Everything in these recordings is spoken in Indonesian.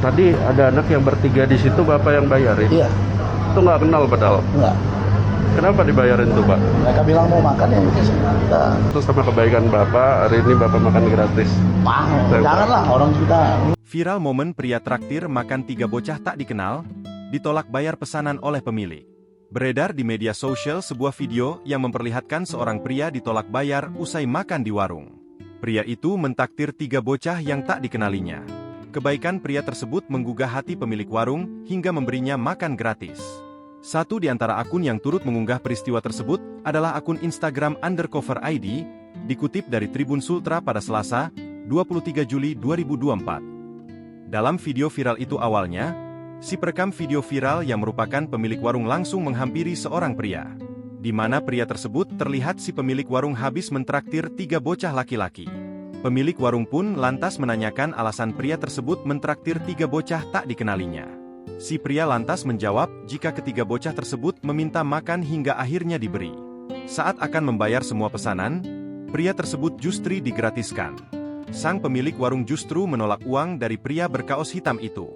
Tadi ada anak yang bertiga di situ, Bapak yang bayarin? Iya. Itu nggak kenal padahal? Enggak. Kenapa dibayarin tuh, Pak? Mereka bilang mau makan ya udah kita. Terus sama kebaikan Bapak, hari ini Bapak makan gratis. Janganlah orang kita. Viral momen pria traktir makan 3 bocah tak dikenal, ditolak bayar pesanan oleh pemilik. Beredar di media sosial sebuah video yang memperlihatkan seorang pria ditolak bayar usai makan di warung. Pria itu mentaktir 3 bocah yang tak dikenalinya. Kebaikan pria tersebut menggugah hati pemilik warung hingga memberinya makan gratis. Satu di antara akun yang turut mengunggah peristiwa tersebut adalah akun Instagram _ID, dikutip dari Tribun Sultra pada Selasa, 23 Juli 2024. Dalam video viral itu awalnya, si perekam video viral yang merupakan pemilik warung langsung menghampiri seorang pria. Di mana pria tersebut terlihat si pemilik warung habis mentraktir 3 bocah laki-laki. Pemilik warung pun lantas menanyakan alasan pria tersebut mentraktir 3 bocah tak dikenalinya. Si pria lantas menjawab jika ketiga bocah tersebut meminta makan hingga akhirnya diberi. Saat akan membayar semua pesanan, pria tersebut justru digratiskan. Sang pemilik warung justru menolak uang dari pria berkaos hitam itu.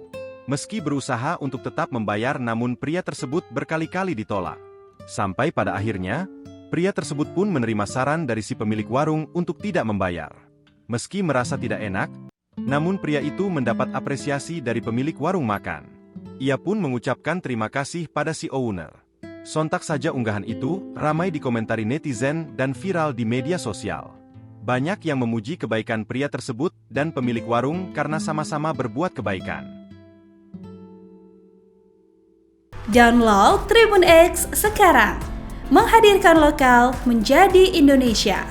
Meski berusaha untuk tetap membayar, namun pria tersebut berkali-kali ditolak. Sampai pada akhirnya, pria tersebut pun menerima saran dari si pemilik warung untuk tidak membayar. Meski merasa tidak enak, namun pria itu mendapat apresiasi dari pemilik warung makan. Ia pun mengucapkan terima kasih pada si owner. Sontak saja unggahan itu ramai dikomentari netizen dan viral di media sosial. Banyak yang memuji kebaikan pria tersebut dan pemilik warung karena sama-sama berbuat kebaikan. Download Tribun X sekarang, menghadirkan lokal menjadi Indonesia.